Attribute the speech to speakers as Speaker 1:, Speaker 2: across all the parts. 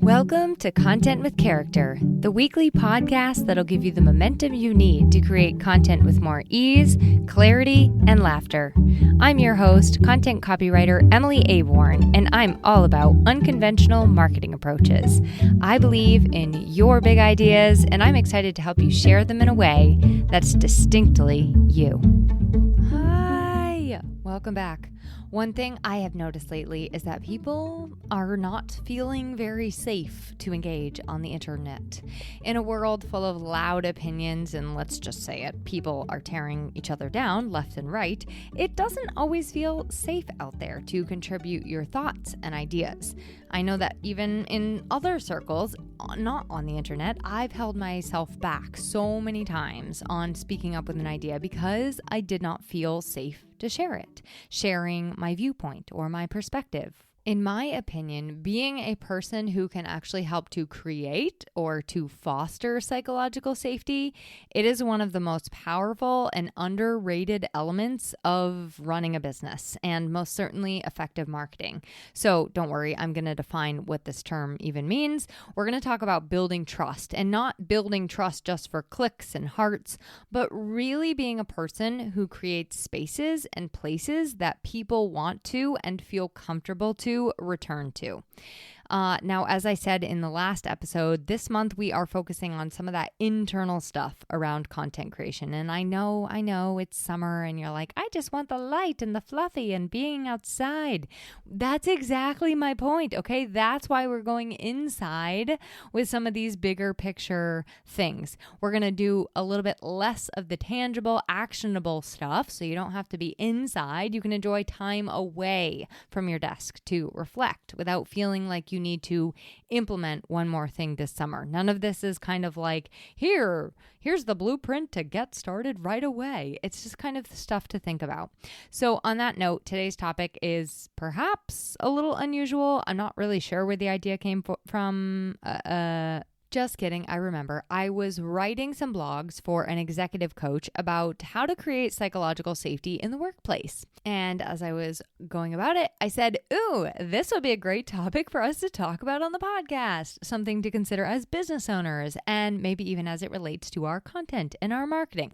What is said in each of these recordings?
Speaker 1: Welcome to Content with Character, the weekly podcast that'll give you the momentum you need to create content with more ease, clarity, and laughter. I'm your host, content copywriter Emily Aborn, and I'm all about unconventional marketing approaches. I believe in your big ideas, and I'm excited to help you share them in a way that's distinctly you. Hi, welcome back. One thing I have noticed lately is that people are not feeling very safe to engage on the internet. In a world full of loud opinions, and let's just say it, people are tearing each other down left and right, it doesn't always feel safe out there to contribute your thoughts and ideas. I know that even in other circles, not on the internet, I've held myself back so many times on speaking up with an idea because I did not feel safe to share it, sharing my viewpoint or my perspective. In my opinion, being a person who can actually help to create or to foster psychological safety, it is one of the most powerful and underrated elements of running a business and most certainly effective marketing. So don't worry, I'm going to define what this term even means. We're going to talk about building trust, and not building trust just for clicks and hearts, but really being a person who creates spaces and places that people want to and feel comfortable to return to. Now, as I said in the last episode, this month we are focusing on some of that internal stuff around content creation. And I know it's summer and you're like, I just want the light and the fluffy and being outside. That's exactly my point, okay? That's why we're going inside with some of these bigger picture things. We're going to do a little bit less of the tangible, actionable stuff, so you don't have to be inside. You can enjoy time away from your desk to reflect without feeling like you need to implement one more thing this summer. None of this is kind of like, here's the blueprint to get started right away. It's just kind of the stuff to think about. So on that note, today's topic is perhaps a little unusual. I'm not really sure where the idea came from. Just kidding. I remember I was writing some blogs for an executive coach about how to create psychological safety in the workplace. And as I was going about it, I said, ooh, this would be a great topic for us to talk about on the podcast, something to consider as business owners, and maybe even as it relates to our content and our marketing.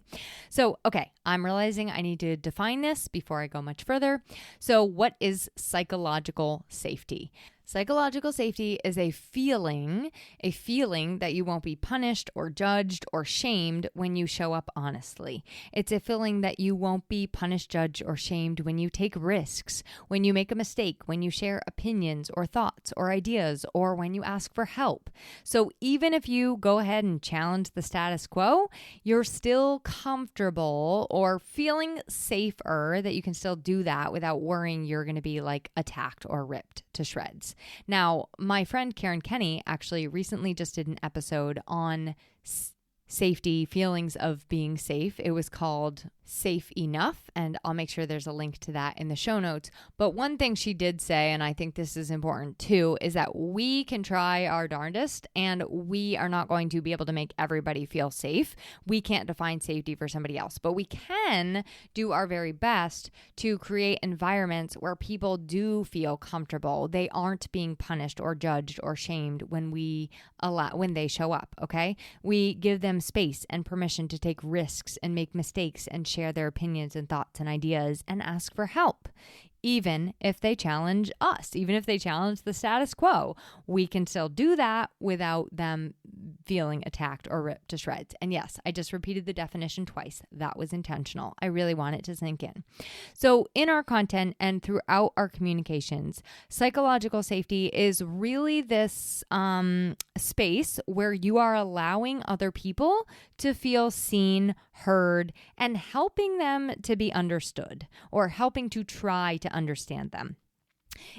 Speaker 1: So, okay, I'm realizing I need to define this before I go much further. So what is psychological safety? Psychological safety is a feeling that you won't be punished or judged or shamed when you show up honestly. It's a feeling that you won't be punished, judged, or shamed when you take risks, when you make a mistake, when you share opinions or thoughts or ideas, or when you ask for help. So even if you go ahead and challenge the status quo, you're still comfortable or feeling safer that you can still do that without worrying you're going to be like attacked or ripped to shreds. Now, my friend Karen Kenny actually recently just did an episode on safety, feelings of being safe. It was called Safe Enough, and I'll make sure there's a link to that in the show notes. But one thing she did say, and I think this is important too, is that we can try our darndest and we are not going to be able to make everybody feel safe. We can't define safety for somebody else, but we can do our very best to create environments where people do feel comfortable. They aren't being punished or judged or shamed when they show up, okay? We give them space and permission to take risks and make mistakes and share their opinions and thoughts and ideas and ask for help. Even if they challenge us, even if they challenge the status quo, we can still do that without them feeling attacked or ripped to shreds. And yes, I just repeated the definition twice. That was intentional. I really want it to sink in. So in our content and throughout our communications, psychological safety is really this space where you are allowing other people to feel seen, heard, and helping them to be understood or helping to try to understand them.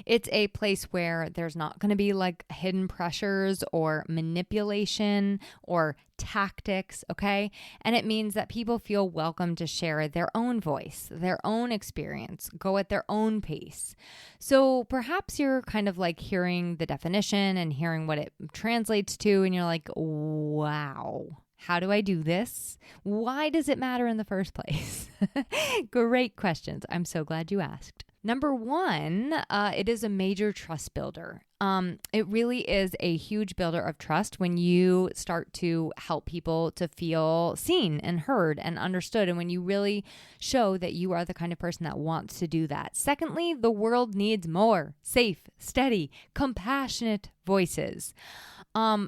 Speaker 1: It's a place where there's not going to be like hidden pressures or manipulation or tactics, okay? And it means that people feel welcome to share their own voice, their own experience, go at their own pace. So perhaps you're kind of like hearing the definition and hearing what it translates to, and you're like, wow. How do I do this? Why does it matter in the first place? Great questions. I'm so glad you asked. Number one, it is a major trust builder. It really is a huge builder of trust when you start to help people to feel seen and heard and understood, and when you really show that you are the kind of person that wants to do that. Secondly, the world needs more safe, steady, compassionate voices.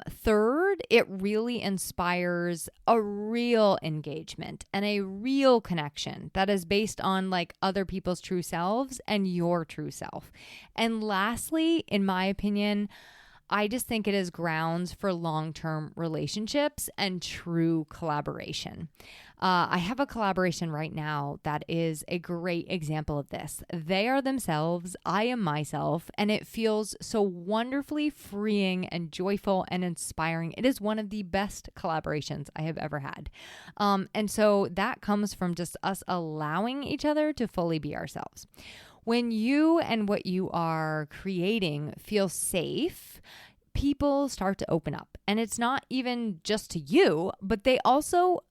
Speaker 1: Third, it really inspires a real engagement and a real connection that is based on like other people's true selves and your true self. And lastly, in my opinion, I just think it is grounds for long-term relationships and true collaboration. I have a collaboration right now that is a great example of this. They are themselves, I am myself, and it feels so wonderfully freeing and joyful and inspiring. It is one of the best collaborations I have ever had. And so that comes from just us allowing each other to fully be ourselves. When you and what you are creating feel safe, people start to open up. And it's not even just to you, but they also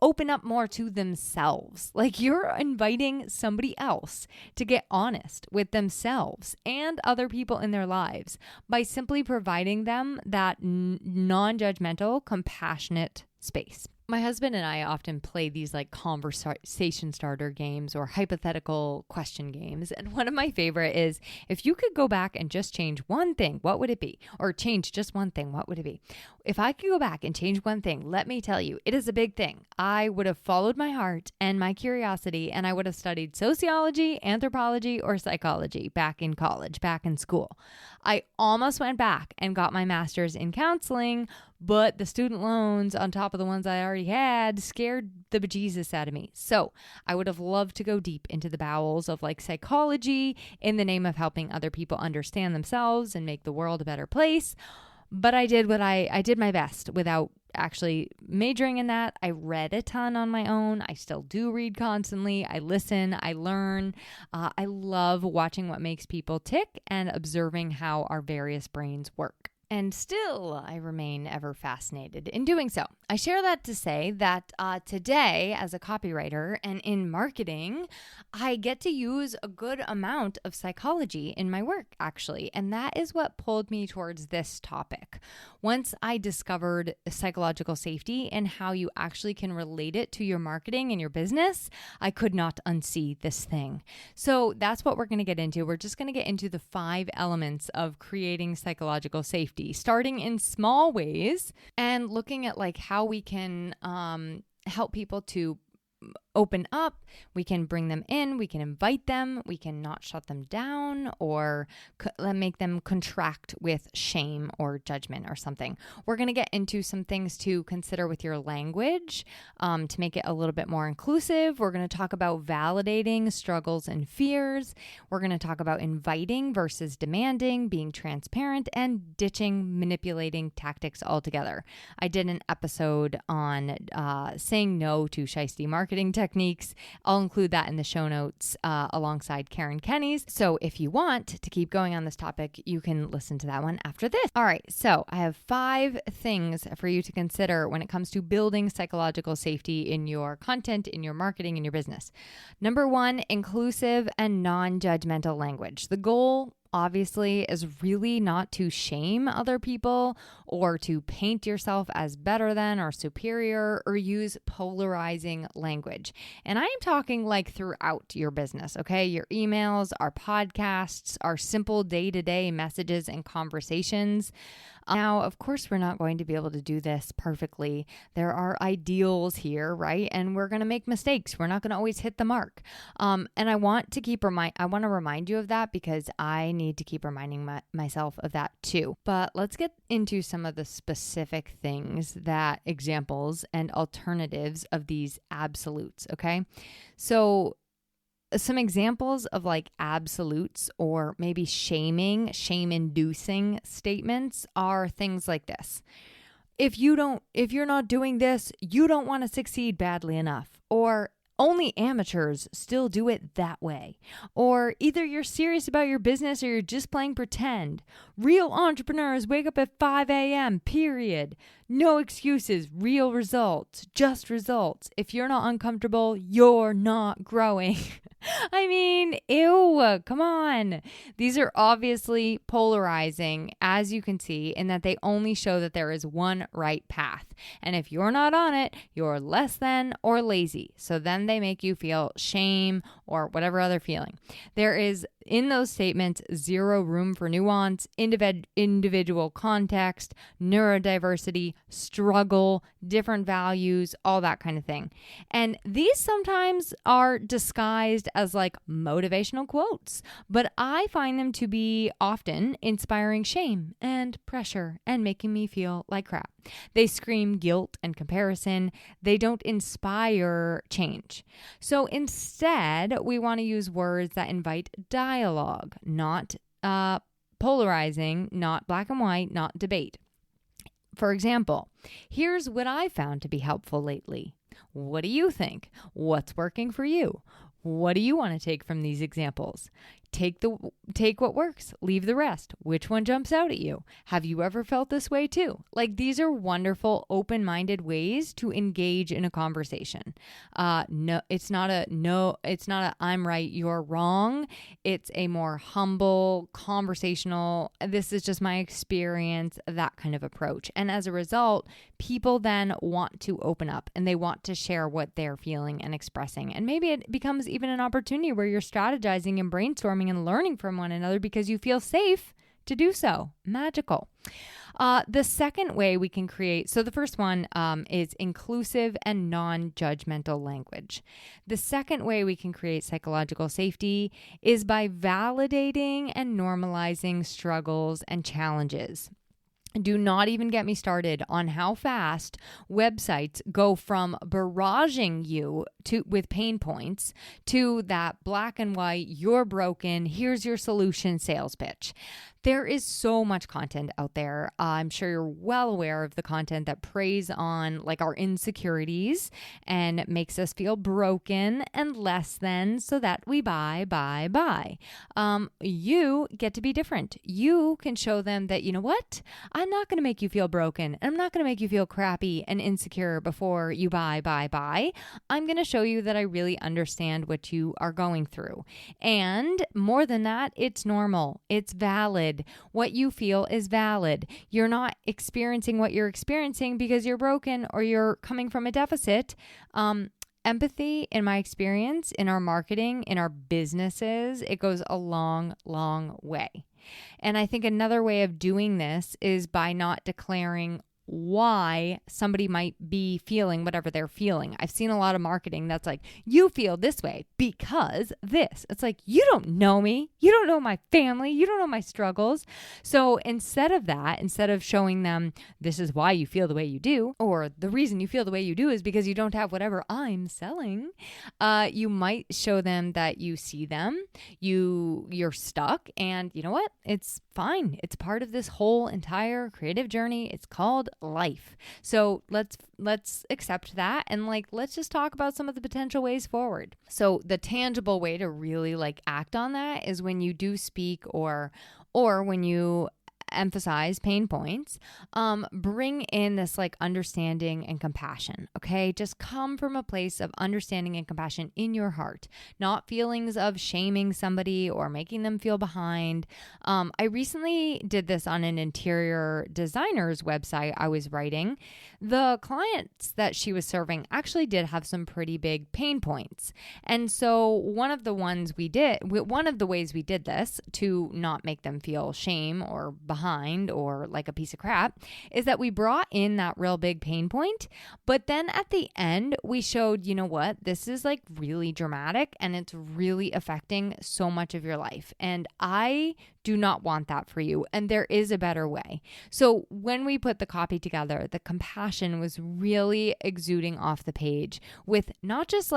Speaker 1: open up more to themselves. Like you're inviting somebody else to get honest with themselves and other people in their lives by simply providing them that non-judgmental, compassionate space. My husband and I often play these like conversation starter games or hypothetical question games. And one of my favorite is, if you could go back and just change one thing, what would it be? Or change just one thing, what would it be? If I could go back and change one thing, let me tell you, it is a big thing. I would have followed my heart and my curiosity, and I would have studied sociology, anthropology, or psychology back in college, back in school. I almost went back and got my master's in counseling, but the student loans on top of the ones I already had scared the bejesus out of me. So I would have loved to go deep into the bowels of like psychology in the name of helping other people understand themselves and make the world a better place. But I did I did my best without actually majoring in that. I read a ton on my own. I still do read constantly. I listen, I learn. I love watching what makes people tick and observing how our various brains work. And still, I remain ever fascinated in doing so. I share that to say that today, as a copywriter and in marketing, I get to use a good amount of psychology in my work, actually. And that is what pulled me towards this topic. Once I discovered psychological safety and how you actually can relate it to your marketing and your business, I could not unsee this thing. So that's what we're going to get into. We're just going to get into the 5 elements of creating psychological safety, starting in small ways and looking at like how we can help people to open up. We can bring them in, we can invite them, we can not shut them down or make them contract with shame or judgment or something. We're going to get into some things to consider with your language to make it a little bit more inclusive. We're going to talk about validating struggles and fears. We're going to talk about inviting versus demanding, being transparent, and ditching manipulating tactics altogether. I did an episode on saying no to shiesty marketing techniques. I'll include that in the show notes alongside Karen Kenny's. So if you want to keep going on this topic, you can listen to that one after this. All right, so I have 5 things for you to consider when it comes to building psychological safety in your content, in your marketing, in your business. Number 1, inclusive and non-judgmental language. The goal, obviously, is really not to shame other people or to paint yourself as better than or superior or use polarizing language. And I am talking like throughout your business, okay? Your emails, our podcasts, our simple day-to-day messages and conversations. Now, of course, we're not going to be able to do this perfectly. There are ideals here, right? And we're going to make mistakes. We're not going to always hit the mark. And I want to remind you of that because I need to keep reminding myself of that too. But let's get into some of the specific things, that examples and alternatives of these absolutes, okay? So some examples of like absolutes or maybe shame-inducing statements are things like this. If you're not doing this, you don't want to succeed badly enough. Or only amateurs still do it that way. Or either you're serious about your business or you're just playing pretend. Real entrepreneurs wake up at 5 a.m., period. No excuses, real results, just results. If you're not uncomfortable, you're not growing. I mean, ew, come on. These are obviously polarizing, as you can see, in that they only show that there is one right path. And if you're not on it, you're less than or lazy. So then they make you feel shame or whatever other feeling. There is, in those statements, zero room for nuance, individual context, neurodiversity, struggle, different values, all that kind of thing. And these sometimes are disguised as like motivational quotes, but I find them to be often inspiring shame and pressure and making me feel like crap. They scream guilt and comparison. They don't inspire change. So instead, we want to use words that invite dialogue, not polarizing, not black and white, not debate. For example, here's what I found to be helpful lately. What do you think? What's working for you? What do you want to take from these examples? Take what works, leave the rest. Which one jumps out at you? Have you ever felt this way too? Like, these are wonderful, open-minded ways to engage in a conversation. It's not a I'm right, you're wrong. It's a more humble, conversational, this is just my experience, that kind of approach. And as a result, people then want to open up and they want to share what they're feeling and expressing. And maybe it becomes even an opportunity where you're strategizing and brainstorming and learning from one another because you feel safe to do so. Magical. The second way we can create, so the first one is inclusive and non-judgmental language. The second way we can create psychological safety is by validating and normalizing struggles and challenges. Do not even get me started on how fast websites go from barraging you with pain points to that black and white, you're broken, here's your solution sales pitch. There is so much content out there. I'm sure you're well aware of the content that preys on like our insecurities and makes us feel broken and less than so that we buy. You get to be different. You can show them that, you know what? I'm not going to make you feel broken. I'm not going to make you feel crappy and insecure before you buy. I'm going to show you that I really understand what you are going through. And more than that, it's normal. It's valid. What you feel is valid. You're not experiencing what you're experiencing because you're broken or you're coming from a deficit. Empathy, in my experience, in our marketing, in our businesses, it goes a long, long way. And I think another way of doing this is by not declaring why somebody might be feeling whatever they're feeling. I've seen a lot of marketing that's like, you feel this way because this. It's like, you don't know me. You don't know my family. You don't know my struggles. So instead of that, instead of showing them this is why you feel the way you do, or the reason you feel the way you do is because you don't have whatever I'm selling, you might show them that you see them, you're stuck, and you know what? It's fine. It's part of this whole entire creative journey. It's called life. So let's accept that and let's just talk about some of the potential ways forward. So the tangible way to really act on that is when you do speak or when you emphasize pain points, bring in this understanding and compassion. Okay. Just come from a place of understanding and compassion in your heart, not feelings of shaming somebody or making them feel behind. I recently did this on an interior designer's website I was writing. The clients that she was serving actually did have some pretty big pain points. And so one of the ways we did this to not make them feel shame or behind or like a piece of crap is that we brought in that real big pain point, but then at the end we showed, you know what, this is really dramatic and it's really affecting so much of your life, and I do not want that for you, and there is a better way. So when we put the copy together, the compassion was really exuding off the page with not just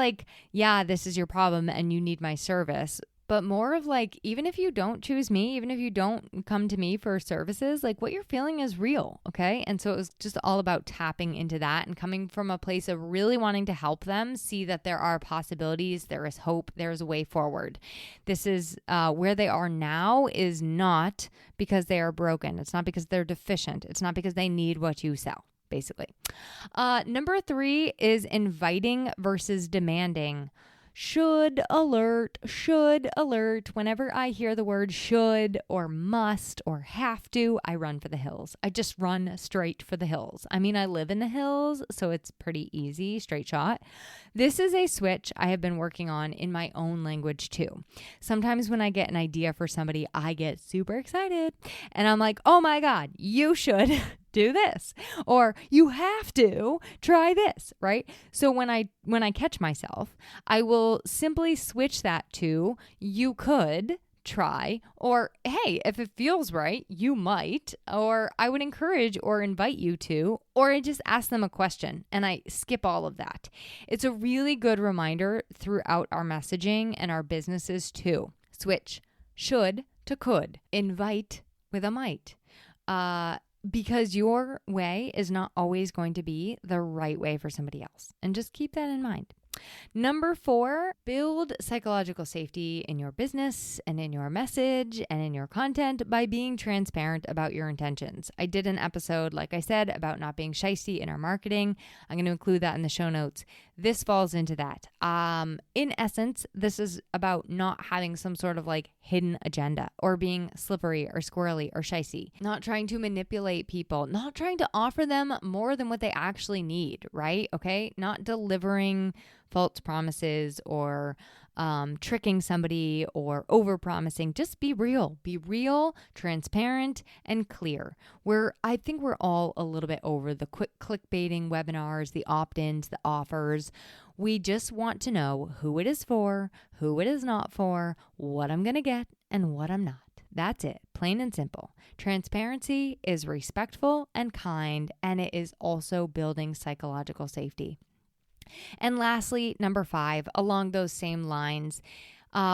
Speaker 1: yeah, this is your problem and you need my service, but more of even if you don't choose me, even if you don't come to me for services, what you're feeling is real, okay? And so it was just all about tapping into that and coming from a place of really wanting to help them see that there are possibilities, there is hope, there is a way forward. This is where they are now is not because they are broken. It's not because they're deficient. It's not because they need what you sell, basically. Number 3 is inviting versus demanding. should alert. Whenever I hear the word should or must or have to, I run for the hills. I just run straight for the hills. I mean, I live in the hills, so it's pretty easy, straight shot. This is a switch I have been working on in my own language too. Sometimes when I get an idea for somebody, I get super excited and I'm like, oh my God, you should do this, or you have to try this, right? So when I catch myself, I will simply switch that to you could try, or hey, if it feels right, you might, or I would encourage or invite you to, or I just ask them a question and I skip all of that. It's a really good reminder throughout our messaging and our businesses too. Switch should to could, invite with a might. Because your way is not always going to be the right way for somebody else. And just keep that in mind. Number 4, build psychological safety in your business and in your message and in your content by being transparent about your intentions. I did an episode, like I said, about not being shysty in our marketing. I'm going to include that in the show notes. This falls into that. In essence, this is about not having some sort of like hidden agenda or being slippery or squirrely or shysty, not trying to manipulate people, not trying to offer them more than what they actually need, right? Okay. Not delivering false promises or tricking somebody or over-promising. Just be real, transparent, and clear. I think we're all a little bit over the quick clickbaiting webinars, the opt-ins, the offers. We just want to know who it is for, who it is not for, what I'm going to get, and what I'm not. That's it, plain and simple. Transparency is respectful and kind, and it is also building psychological safety. And lastly, number 5, along those same lines,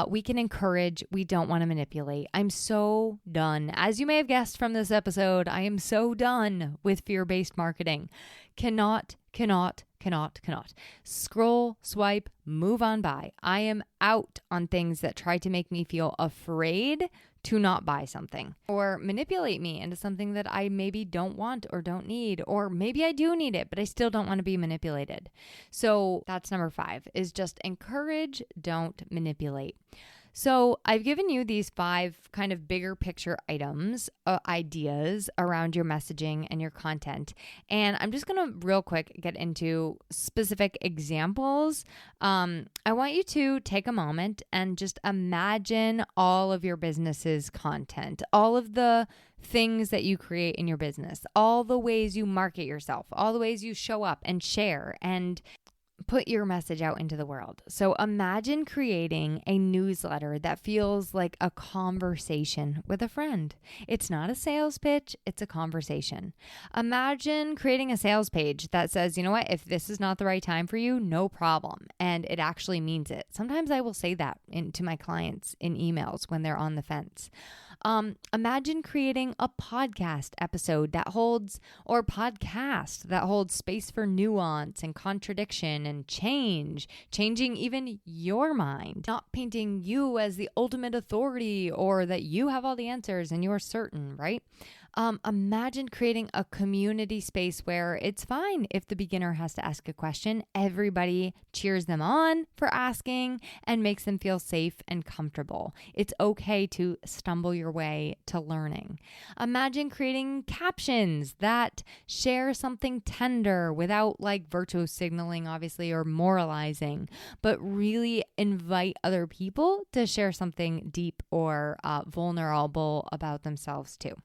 Speaker 1: we can encourage, we don't want to manipulate. I'm so done. As you may have guessed from this episode, I am so done with fear-based marketing. Cannot. Scroll, swipe, move on by. I am out on things that try to make me feel afraid to not buy something or manipulate me into something that I maybe don't want or don't need, or maybe I do need it, but I still don't want to be manipulated. So that's number 5, is just encourage, don't manipulate. So I've given you these 5 kind of bigger picture items, ideas around your messaging and your content. And I'm just going to real quick get into specific examples. I want you to take a moment and just imagine all of your business's content, all of the things that you create in your business, all the ways you market yourself, all the ways you show up and share and put your message out into the world. So imagine creating a newsletter that feels like a conversation with a friend. It's not a sales pitch, it's a conversation. Imagine creating a sales page that says, you know what, if this is not the right time for you, no problem. And it actually means it. Sometimes I will say that to my clients in emails when they're on the fence. Imagine creating a podcast episode that holds space for nuance and contradiction and changing even your mind, not painting you as the ultimate authority or that you have all the answers and you're certain, right? Imagine creating a community space where it's fine if the beginner has to ask a question. Everybody cheers them on for asking and makes them feel safe and comfortable. It's okay to stumble your way to learning. Imagine creating captions that share something tender without like virtue signaling, obviously, or moralizing, but really invite other people to share something deep or vulnerable about themselves too.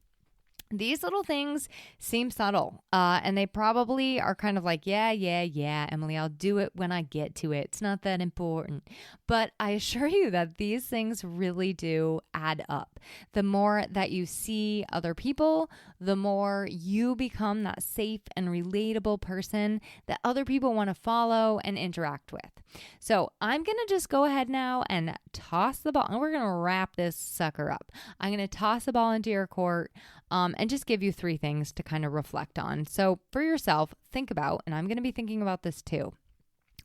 Speaker 1: These little things seem subtle, and they probably are kind of like, yeah, Emily, I'll do it when I get to it. It's not that important. But I assure you that these things really do add up. The more that you see other people, the more you become that safe and relatable person that other people want to follow and interact with. So I'm going to just go ahead now and toss the ball, and we're going to wrap this sucker up. I'm going to toss the ball into your court, and just give you 3 things to kind of reflect on. So for yourself, think about, and I'm going to be thinking about this too,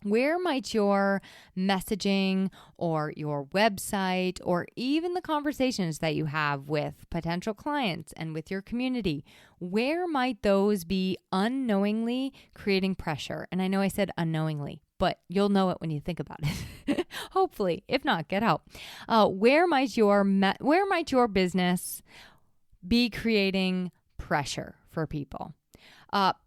Speaker 1: where might your messaging or your website or even the conversations that you have with potential clients and with your community, where might those be unknowingly creating pressure? And I know I said unknowingly, but you'll know it when you think about it. Hopefully. If not, get help. Where might your business be creating pressure for people?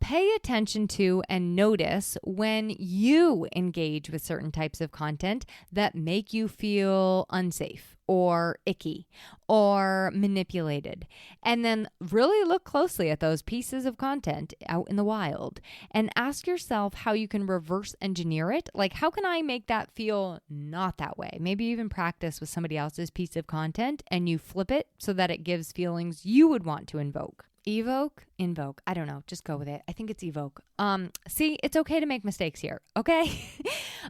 Speaker 1: Pay attention to and notice when you engage with certain types of content that make you feel unsafe or icky or manipulated. And then really look closely at those pieces of content out in the wild and ask yourself how you can reverse engineer it. Like, how can I make that feel not that way? Maybe even practice with somebody else's piece of content and you flip it so that it gives feelings you would want to invoke. Invoke. I don't know. Just go with it. I think it's evoke. See, it's okay to make mistakes here. Okay.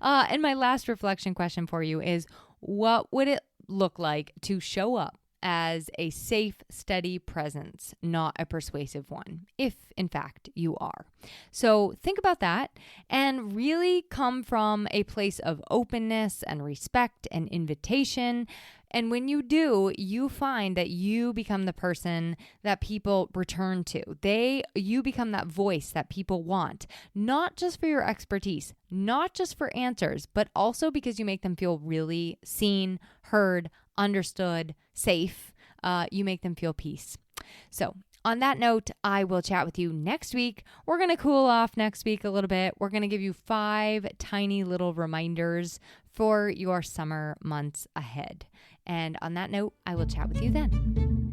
Speaker 1: And my last reflection question for you is, what would it look like to show up as a safe, steady presence, not a persuasive one, if in fact you are? So think about that and really come from a place of openness and respect and invitation. And when you do, you find that you become the person that people return to. You become that voice that people want, not just for your expertise, not just for answers, but also because you make them feel really seen, heard, understood, safe. You make them feel peace. So on that note, I will chat with you next week. We're going to cool off next week a little bit. We're going to give you 5 tiny little reminders for your summer months ahead. And on that note, I will chat with you then.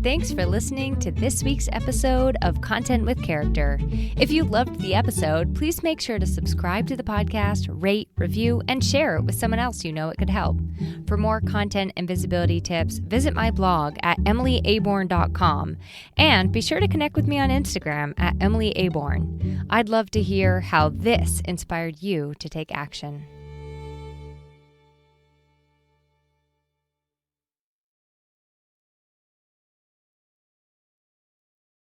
Speaker 1: Thanks for listening to this week's episode of Content with Character. If you loved the episode, please make sure to subscribe to the podcast, rate, review, and share it with someone else you know it could help. For more content and visibility tips, visit my blog at emilyaborn.com and be sure to connect with me on Instagram at emilyaborn. I'd love to hear how this inspired you to take action.